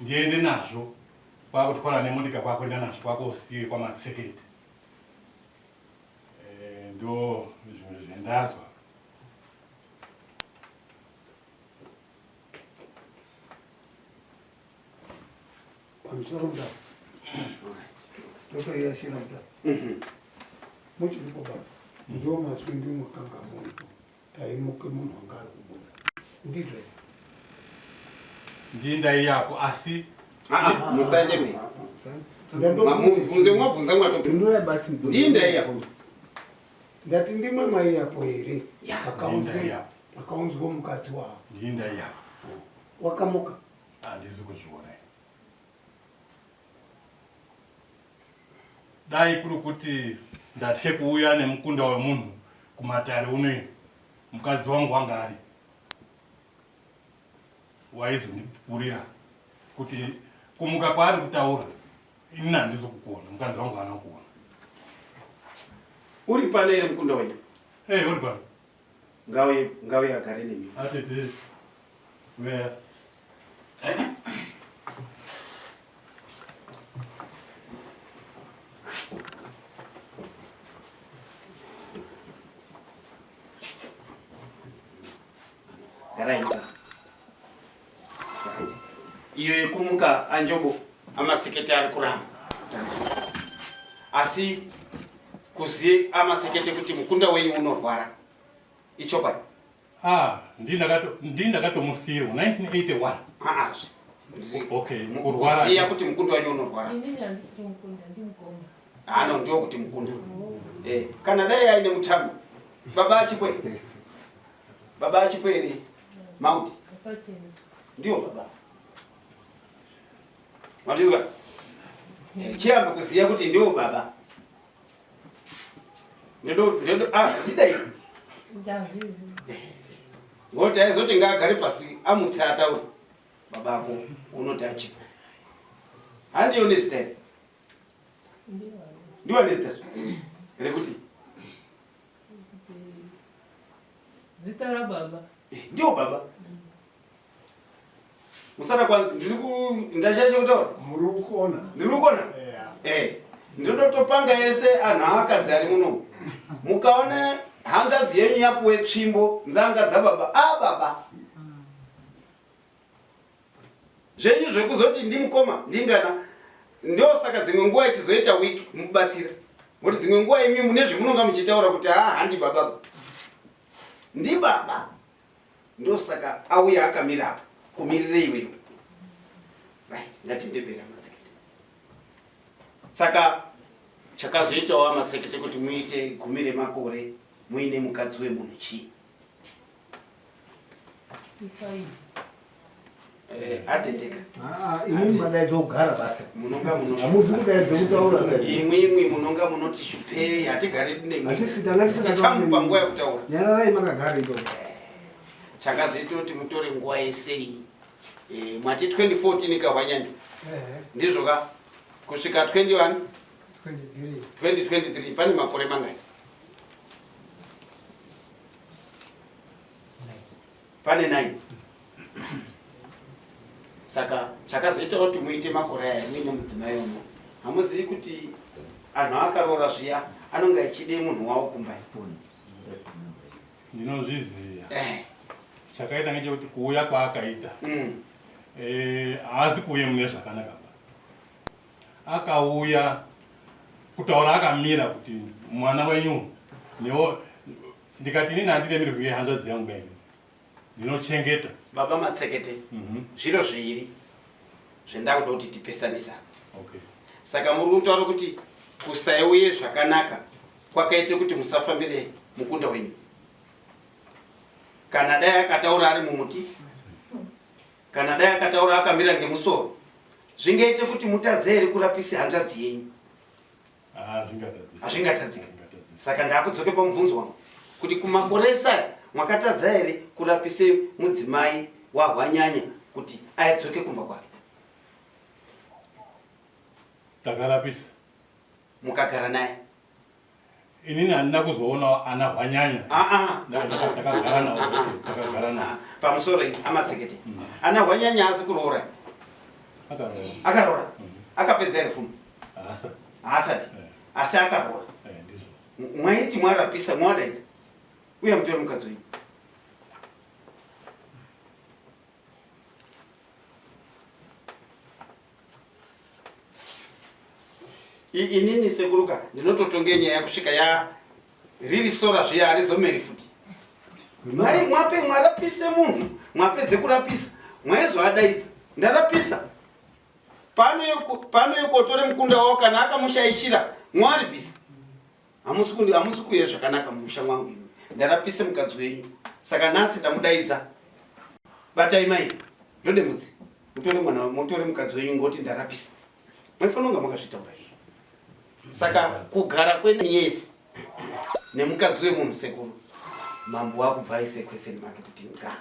ndiende nazvo kwakutwara nemotika kwakuenda nazvo kwakosiye kwamatsekete ndo zvimwe zvendazwa pamusoro mudaro totoiyashira mudaro muchiripo baba ndo maswi ndimwakanga muripo taimuke munhu anga ari kubuda ndizvo ndindaiyapo asi musaende mberi mwabvunza ndinoya basi ndindaiyapo ndati ndimwe mwaiyapo here akaunzwa mukadzi wavo ndindaiyapo wakamuka handisi kuzviona dai kuri kuti ndatye kuuya nemukunda wemunhu kumatare unoino mukadzi wangu wanga ari waizondipurira kuti kumuka kwaari kutaura ini handisi kukuona mukadzi wangu haana kuona uri pano ere mukunda wenyu uri pano ngauye agare nemi atete where iyo yekumuka anjobo amatsekete ari kuramba asi kuziye amatsekete kuti mukunda wenyu unorwara ichokwadi ndindakatomusiyirwa 1981 okay kuziya kuti mukunda wenyu unorwara hano ndiwo kuti mukunda kana dai aine mutambo baba achikwere mauti ndiwo baba mwatizwa chiyamba kuziya kuti ndiwo baba ndidai ngoti aizoti ngaagare pasi amutse atauri babako unoti achipa handiyo nesitari ndiwa nesitari rekuti zita ra baba ndiwo baba musana kwanzi ndashashe kutaura muri kuona ndiri kuona ndinoda kutopanga ese anhu akadzi ari muno mukaone hanzvadzi yenyu yapuwe tsvimbo nzanga dzababa baba zvenyu zvekuzoti ndimukoma ndingana ndosaka dzimwe nguva ichizoita wiki mubatsira kuti dzimwe nguva imi mune zvemunonga muchitaura kuti handi baba ndi baba ndosaka auya akamira apa kumirire iwewe right ngatindebera matsekete saka chakazoitawo matsekete kuti muite 10 remakore muine mukadzi wemunhu chii atendeka imimi madaidzo kugara basa munonga hamuzi kudaidze kutaura imwimwi munonga munoti shupei hatigari hatisitachamupa nguva yekutaura nyararai makagara ipo chakazoita kuti mutore nguva yesei mwati 2014 kahwanyanya ndizvo ka kusvika 2023 pane makore mangani pane 9 saka chakazoita kuti muite makore aya muine mudzimai uno hamuzivi kuti anhu akaroora zviya anonga achide munhu wavo kumbai ndinozviziva chakaita ngechekuti kuuya kwaakaita haasi kuuya mune zvakanaka akauya kutaura akamira kuti mwana wenyu newo ndikati inini handiremiri kunge hanzvadzi yangu benyu ndinochengeta baba matsekete zviro zviri zvendakuda kuti tipesanisa saka muri kutaura kuti kusaiuye zvakanaka kwakaite kuti musafambire mukunda wenyu kana dai akataura ari mumuti kana dai akataura akamira ngemusoro zvingaite kuti mutadze here kurapisa hanzvadzi yenyu hazvingatadzika saka ndakudzoke pamubvunzo wangu kuti kumakore esaya mwakatadza here kurapise mudzimai wahwanyanya kuti aidzoke kumba kwake takarapisa mukagara naye inini handina kuzoona ana hwanyanya takagara nawo pamusoro amatsekete ana hwanyanya haasi kuroora akaroora akapedza here fumo haasati asi akaroora mwaiti mwarapisa mwadaidza uye mutore mukadzi wenyu inini sekuruka ndinototonge nyaya kusvika ya riri sora zviya harizomeri futi mwape mwarapise munhu mwapedze kurapisa mwaizoadaidza ndarapisa pano yekotore mukunda wavo kana akamushaishira mwaripisa hamusi kuye zvakanaka mumusha mwangu imi ndarapise mukadzi wenyu saka nhasi ndamudaidza batai mai ndode mudzi mutore mukadzi wenyu ngoti ndarapisa maifanira kunga makazvitaura izvi saka kugara kwenyesi nemukadzi wemunhu sekuru mambo wakubva aise kweseni make kuti nga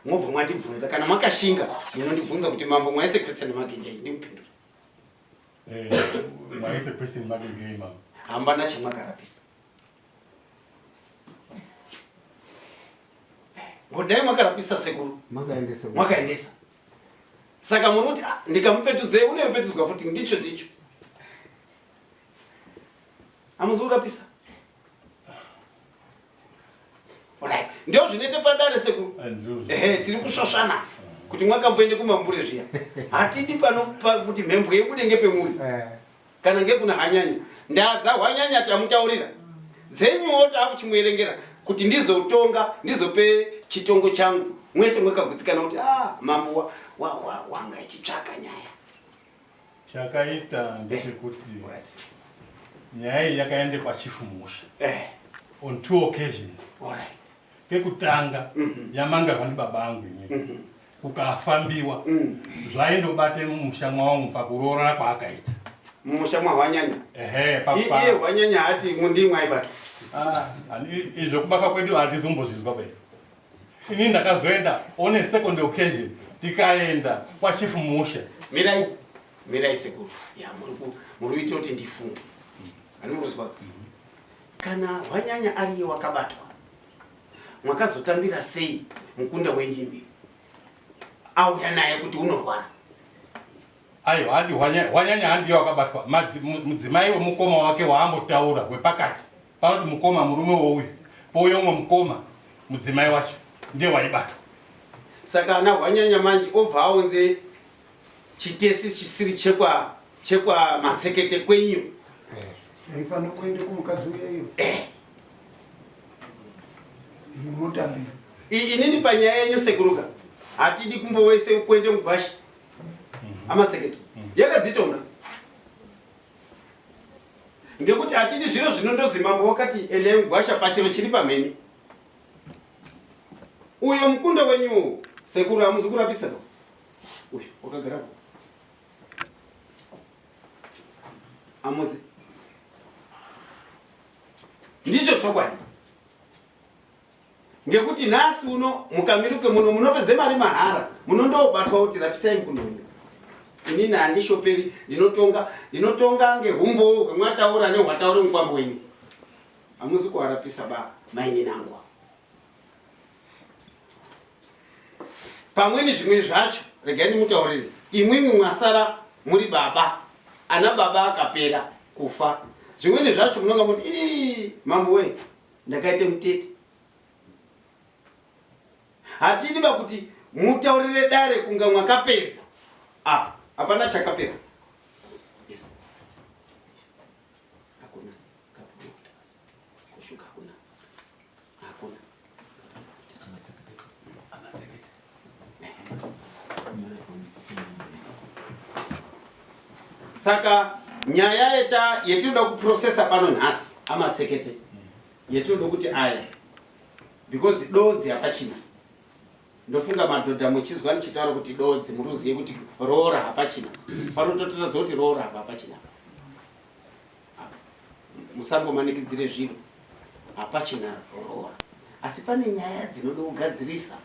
mobva mwandibvunza kana makashinga munondibvunza kuti mambo mwaise kweseni make ndei ndimupindura mwaise kweseni make ngei mambo hambana chamwakarapisa ngodai mwakarapisa sekuru mwakaendesa saka muri kuti ndikamupetudze unoyopetudzwa futi ndicho dzicho hamuzourapisa alright ndio zvinoite padare sekuru tiri kusvoshana kuti mwakamboende kumambure zviya hatidi pano kuti mhembwe yebude ngepemuri kana ngekuna hanyanya ndadza hwanyanya tamutaurira dzenyuwo taakuchimuerengera kuti ndizotonga ndizope chitongo changu mwese mwakagutsikana kuti mambo wanga ichitsvaka nyaya chakaita ndechekuti nyaya iyi yakaende kwachifu musha on 2 occasions pekutanga yamangarwa ndibaba angu ini kukafambiwa zvaindobate mumusha mwangu pakuroora kwaakaita mumusha mwahwanyanya iye hwanyanya hati mundimwaibatwa izvo kubaka kwedu handizombozvizwa bai ini ndakazoenda on a second occasion tikaenda kwachifu musha mirai sekuru muri kuita kuti ndifunge animuruzwa kana hwanyanya ariye wakabatwa mwakazotambira sei mukunda wenyimbi auya naye kuti unorwara Ayo, handi wanyanya handi wakabatwa. Mudzimai wemukoma wake waambotaura wepakati. Panoti mukoma murume wouyu. Pouya umwe mukoma mudzimai wacho ndiye waibatwa. Saka ana wanyanya manje obva aunze chitesi chisiri chekwa matsekete kwenyu. Haifana kuende kumukadzi uyeyo. Mutambi. Inini panyaya yenyu sekuruka. Hatidi kumbowese kuende mugwasha. Amatsekete. Yakadzitonga. Ngekuti hatidi zviro zvinondozimambo wakati ende mugwasha pachiro chiri pamhene. Uyo mukunda wenyu sekuru amuzi kurapisa. Uyo wakagara. Amuzi. Ndicho chokwadi. Ngekuti nhasi uno mukamiruke muno munopedze mari mahara munondobatwa kuti rapisai mukunda wenyu. Inini handishoperi ndinotonga ngehumbo hwemwataura nehwataura mukwambo wenyu. Amuzi kuharapisa ba maini nangwa. Pamweni zvimwe zvacho regai ndimutaurire. Imwimwi mwasara muri baba. Ana baba akapera kufa. Zvimweni zvacho munonga muti mambo we ndakaite mutete. Hatidi bakuti mutaurire dare kunga mwakapedza. Hapana chakapera. Yes. Hakuna. Kapufuta basi. Kushuka hakuna. Hakuna. Saka nyaya yetinoda kuprocessa pano nhasi amatsekete. Yetinoda kuti aya. Because dodzi hapachina. Ndofunga madhodha muchizwa nichitaura kuti dodzi muruziye kuti roora hapachina. Panototaridza kuti roora hapachina. Musambomanikidzire zviro. Hapachina roora. Asi pane nyaya dzinoda kugadzirisa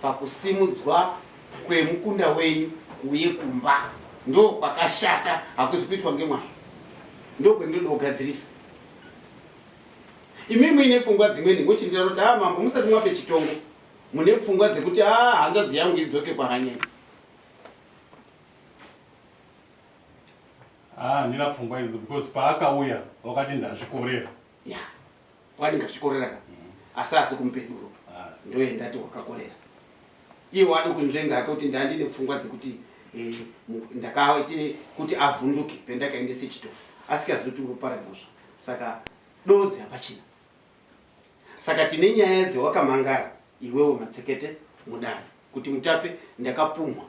pakusimudzwa kwemukunda wenyu kuye kumba. Ndo kwakashata hakuzi kuitwa ngemwazvo. Ndo kwendinoda kugadzirisa. Imi muine pfungwa dzimweni ngochindira kuti mambo musati mwape chitongo. Mune pfungwa dzekuti hanzvadzi yangu idzoke kwakanyanya. Ndina pfungwa idzi because paakauya wakati ndazvikorera. Ya. Kwani ngazvikorera. Asi kumupe duro. Ndo endati wakakorera. Iye wade kunzvenga kuti ndandine pfungwa dzekuti ndakaite kuti avhunduke pendakaendese Chitofu. Asi kazoti uropara nosva. Saka dodzi hapachina. Saka tine nyaya dzewakamangara iwewe matsekete mudare kuti mutape ndakapumwa.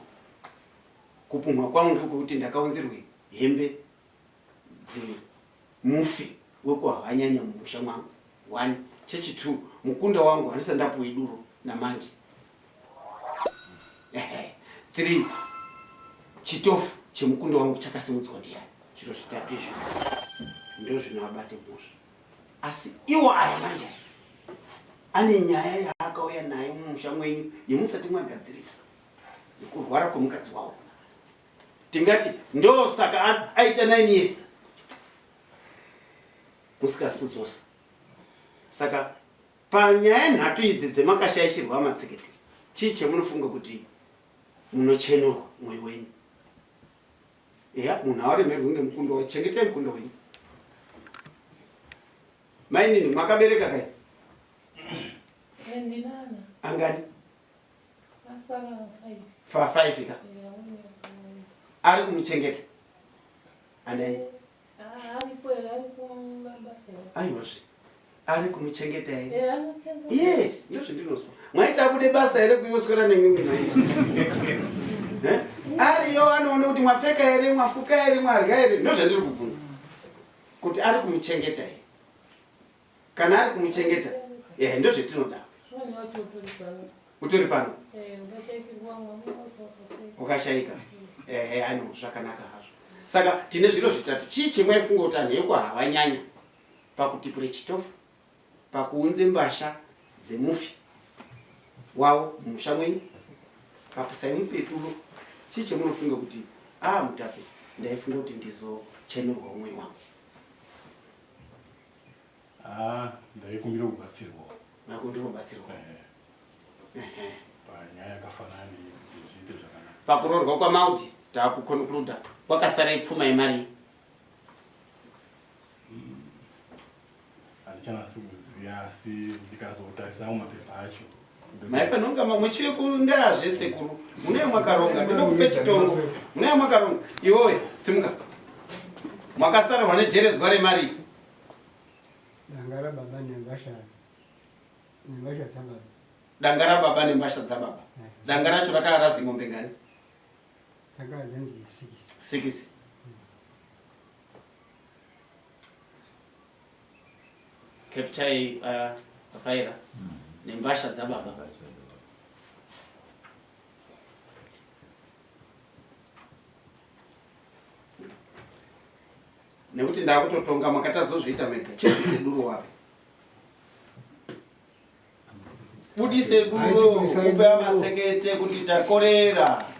Kupumwa kwangu ngekuti ndakaunzirwe hembe mufi wekuhanyanya mumusha mwangu. 1 chechi 2 mukunda wangu handisa ndapuwe duro namanje. 3 Chitofu chemukunda wangu chakasimudzwa ndiani. Zviro zvitatu izvo ndo zvinabate musha. Asi iwo aya manje ane nyaya yaakauya nayo mumusha mwenyu yemusati mwagadzirisa yekurwara kwemukadzi wawo. Tingati ndo saka aita 9 years musikasi kudzosa. Saka panyaya nhatu idzi dzemakashayishirwa matsekete, chii chemunofunga kuti munochenurwa mwoyo wenyu? Eya, munhu awaremerwi ngemukundo wenyu, chengetai mukundo wenyu. Mainini mwakabereka kai? Ndinana. Angani? Masara 5. 5 ka? Ari kumuchengeta? Andai? Aiwazve. Ari kumuchengeta here? Yes, ndizvo ndinozwa. Mwaiti abude basa here kuyoswera nemimwe mai. Ariyo anoona kuti mwapfeka here, mwafuka here, mwarya here, ndozvandiri kubvunza. Kuti ari kumuchengeta here. Kana ari kumuchengeta, ndozvetinoda. Utori pano? Ukashayika. Ano zvakanaka hazvo. Saka tine zviro zvitatu. Chii chemwaifunga kuti anhu ekuhawanyanya pakutipure Chitofu, pakuunze mbasha dzemufi wawo mumusha mwenyu, pakusaimupe duro. Chii chemunofunga kuti mutape ndaifunga kuti ndizochenurwa umwoyo wangu? Ndaikumbira kubatsirwa. Nakumbira kubatsirwa. Panyaya yakafanana nezviito zvakanaka. Pakuroorwa kwamauti takukonkluda kwakasara ipfuma yemari handichanasi kuziya asi ndikazotarisa mapepa acho maifanonga muchive kunda zvesekuru munee mwakaronga ndokupe chitongo munee mwakaronga iwowe simuka mwakasarwa nejeredzwa remari danga rababa nembasha dzababa danga rababa nembasha dzababa danga racho rakarazi ng'ombe ngani dzakadzanzi 6 capture papaira nembasha dzababa nekuti ndakutotonga makatadzozviita mega chebvise duro wapi budise duro upe amatsekete kuti takorera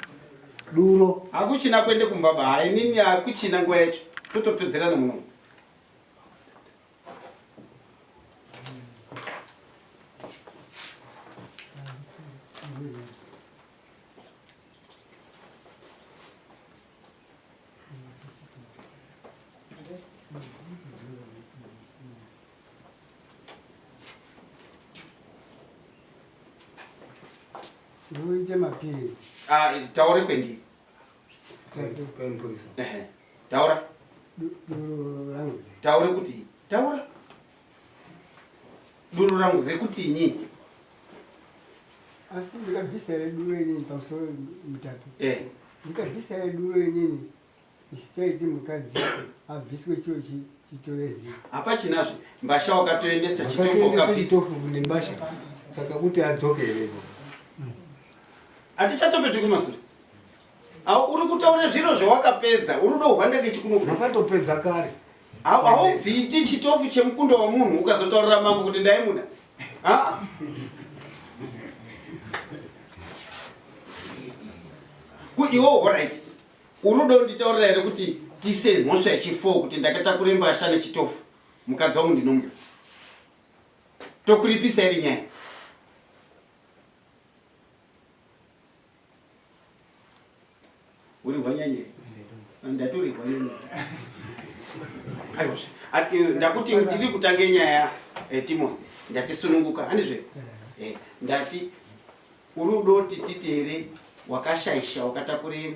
duro hakuchina kwende kumbaba hainini hakuchina nguva yacho totopedzerana muno uite mapiri taure kwendiri taura duro rangu taure kuti taura duro rangu rekuti inyi asi ndikabvisa reduro inini pamusoro mutatu ndikabvisa reduro inini ichitaiti mukadzi abviswe chiro chitorezvi hapachinazve mbasha wakatoendesa chitofu chitofu nembasha saka kuti adzokereko hatichatopeti kumasure uri kutaura zviro zvawakapedza uri kuda kuhwandake chikunoku nakatopedza kare haubviti chitofu chemukundo wamunhu ukazotaurira mambo kuti ndaimuda iwo alright uri kuda kunditaurira here kuti tise mhosva yechi4 kuti ndakatakure mbasha nechitofu mukadzi wangu ndinomuda tokuripisa iri nyaya uri hwanyanye ndatori hwanyanye ndakuti tiri kutange nyaya Timothy ndatisununguka handizve ndati uri udoti titi here wakashaisha wakatakure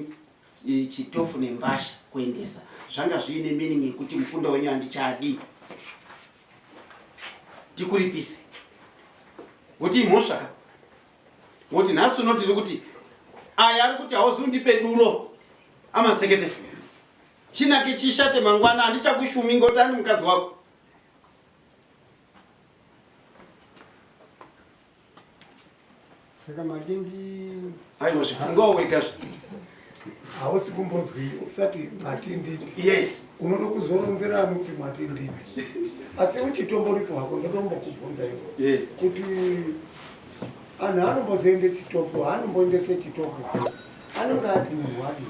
chitofu nembasha kuendesa zvanga zviine meaning yekuti mukunda wenyu handichadi tikuripise kuti imhosvaka kuti nhasi uno tiri kuti aya ari kuti hauzundipe duro amatsekete chinake chishate mangwana handichakushumi ngoti andi mukadzi wako saka matindi aiwa zvifungawo wegazve hausi kumbozwi usati matinditi yes unoda kuzoronzera kuti matinditi asi uchitomboripo hako ndotombokubvunza iwo yes kuti anhu anombozoende chitofu anomboendese chitofu anonge ati munhu wadi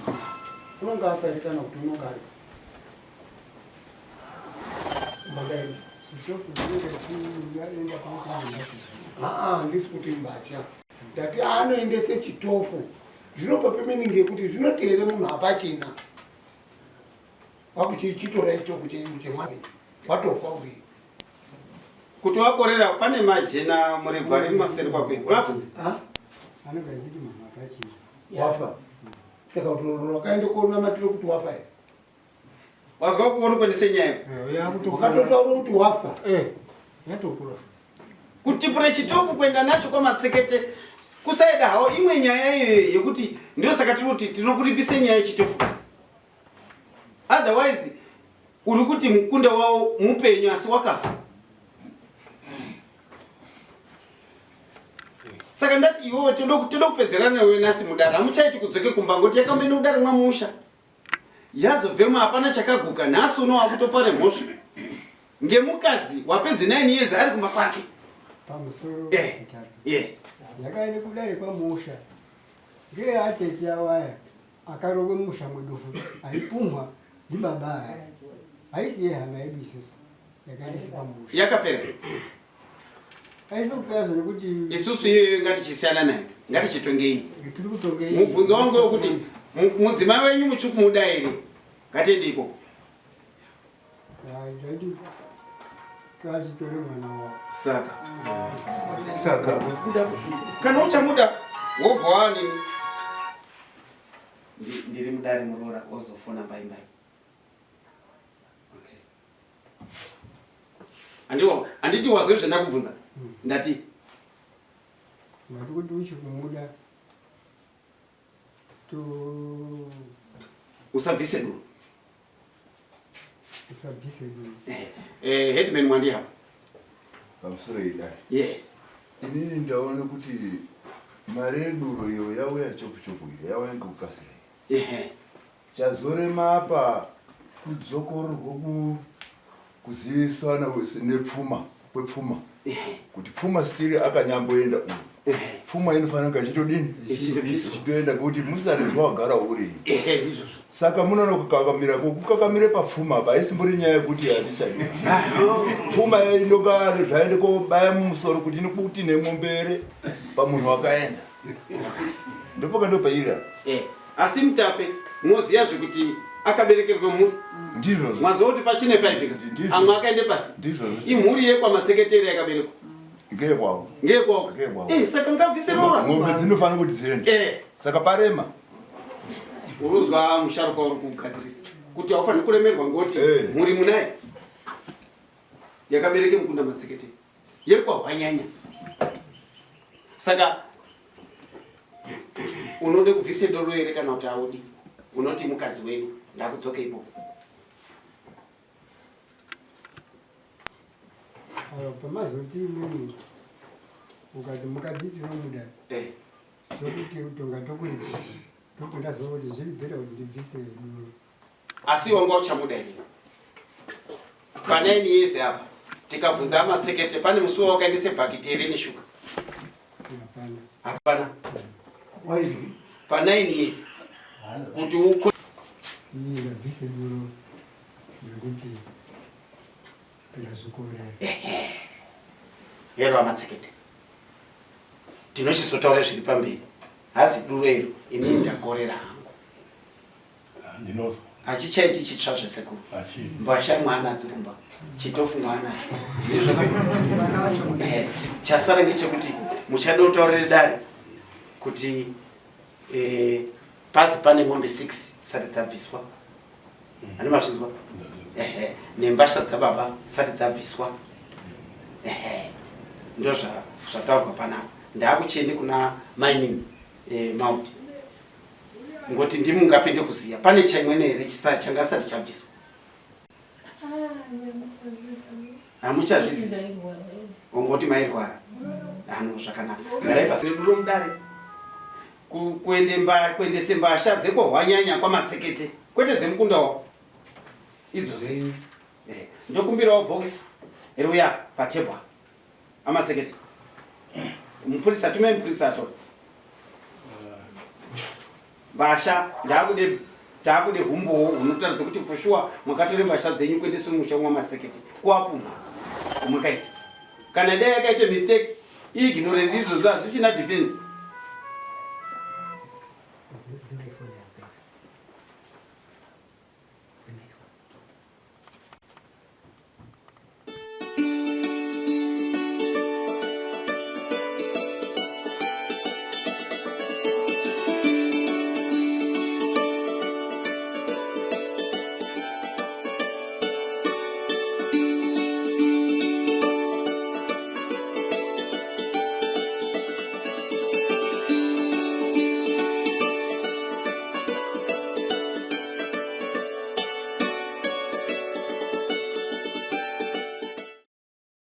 unonge afairikana kuti unonge ari mbadaini chitofu ndinenge handisi kuti mbatya ndati anoendese chitofu zvinopa pemeningi yekuti zvinoteere munhu hapachina wakuchitora chitofu chemwana watofa uye kuti wakorera pane majena murevha riri maseri kwakwe unabvunzi anonge achiti munhu apachina wafa saka wakaende konamatire kuti wafa here wazwa kuori kwendise nyaya wakatotaura kuti wafa yatokura kutipure chitofu kuenda nacho kwamatsekete kusaida hawo imwe nyaya iyoyo yekuti ndio saka tiri kuti tinokuripise nyaya yechitofu kasi otherwise uri kuti mukunda wawo mupenyu asi wakafa saka ndati iwewe toda kupedzerana newe nasi mudare hamuchaiti kudzoke kumba ngoti yakamboende kudare mwamusha yazobvemo hapana chakaguka nhasi uno wakutopare mhosva ngemukadzi wapedze 9 years ari kumba kwake pamusoro yes yakaende kudare kwamusha ngeachechi awaya akarove musha mwedufu aipumwa ndibaba aya haisi yehana yedu isusu yakaendese pamusha yakapera aisokuyazo nekuti isusu iyoyo ngatichisiyana nayo ngatichitongei tiri kutongei mubvunzo wangu wekuti mudzimai wenyu mutsvuku muda here ngatiende ikoko chaiti kachitore mwana wavo saka kana uchamuda wobva wanini ndiri mudare muroora wozofona mbaimbai handiti wazwe zvendakubvunza ndati mati kuti uchikumuda usabvise duro usabvise duro headman mwandihapa pamusoro idai yes inini ndaona kuti mari yeduro iyo yauya chopuchopu iyo yauya ngekukasira chazorema apa kudzokororwa kuzivisana nepfuma kwepfuma kuti pfuma stiri akanyamboenda uyu pfuma inofanira kunge ichitodini ichitoenda ngekuti musarezwa wagara uri saka munoona kukakamira kukakamire papfuma apa haisimbori nyaya yekuti hatichadi pfuma inonga zvaende kobaya mumusoro kuti inokuti nemombere pamunhu wakaenda ndopoka ndopairi asi mutape munoziva zvekuti akaberekerwe mhuri ndizvo mwaziva kuti pachine 5 amwe akaende pasi imhuri yekwamaseketeri yakaberekwa ngeyekwavo saka ngabviseroora ng'ombe dzinofanira kuti dziende saka parema uruzwa musharuka uri kugadzirisa kuti haufaniri kuremerwa ngoti mhuri munai yakabereke mukunda matseketeri yekwahwanyanya saka unode kubvise doro here kana kuti haudi unoti mukadzi wedu ndakudzoke ipo pamazoti imweni ukati mukadzi tinomuda zvokuti utonga tokuibvisa ndokundaziva kuti zviri bheta kuti ndibvise duro asi wanga uchamuda here pa9 years apa tikabvunza matsekete pane musi wawakaendese bhakiti here neshuka hapana pa9 years kuti ndabvise duro nekuti ndazvikorera yero amatsekete tinochizotaura zviri pamberi hasi duro ero inini ndakorera hangu ndinozwa hachichaiti chitsva zvesekuru mbasha mwana dzirumba chitofu mwana ndizvo chasara ngechekuti muchada kutaurire dare kuti pasi pane ng'ombe 6 sati dzabviswa ani mazvizwa nembasha dzababa sati dzabviswa ndo zvataurwa panapa ndaakuchiende kuna mining mount ngoti ndimi mungapinde kuziya pane chaimwene here changa sati chabviswa hamuchazvizi ongoti mairwara hano zvakanaka garai pasi reduro mudare kuendese mbasha dzekohwanyanya kwamatsekete kwete dzemukundawo idzodzi ndokumbirawo bhokisi riuya patebwa amasekete mupurisa tume mupurisa atora mbasha ndaakude humbowo hunotaridza kuti foshuwa mwakatore mbasha dzenyu kuendese musha mwamasekete kuwapumha kumwekaita kana dai yakaite mistake ignorance idzodzo hadzichina defense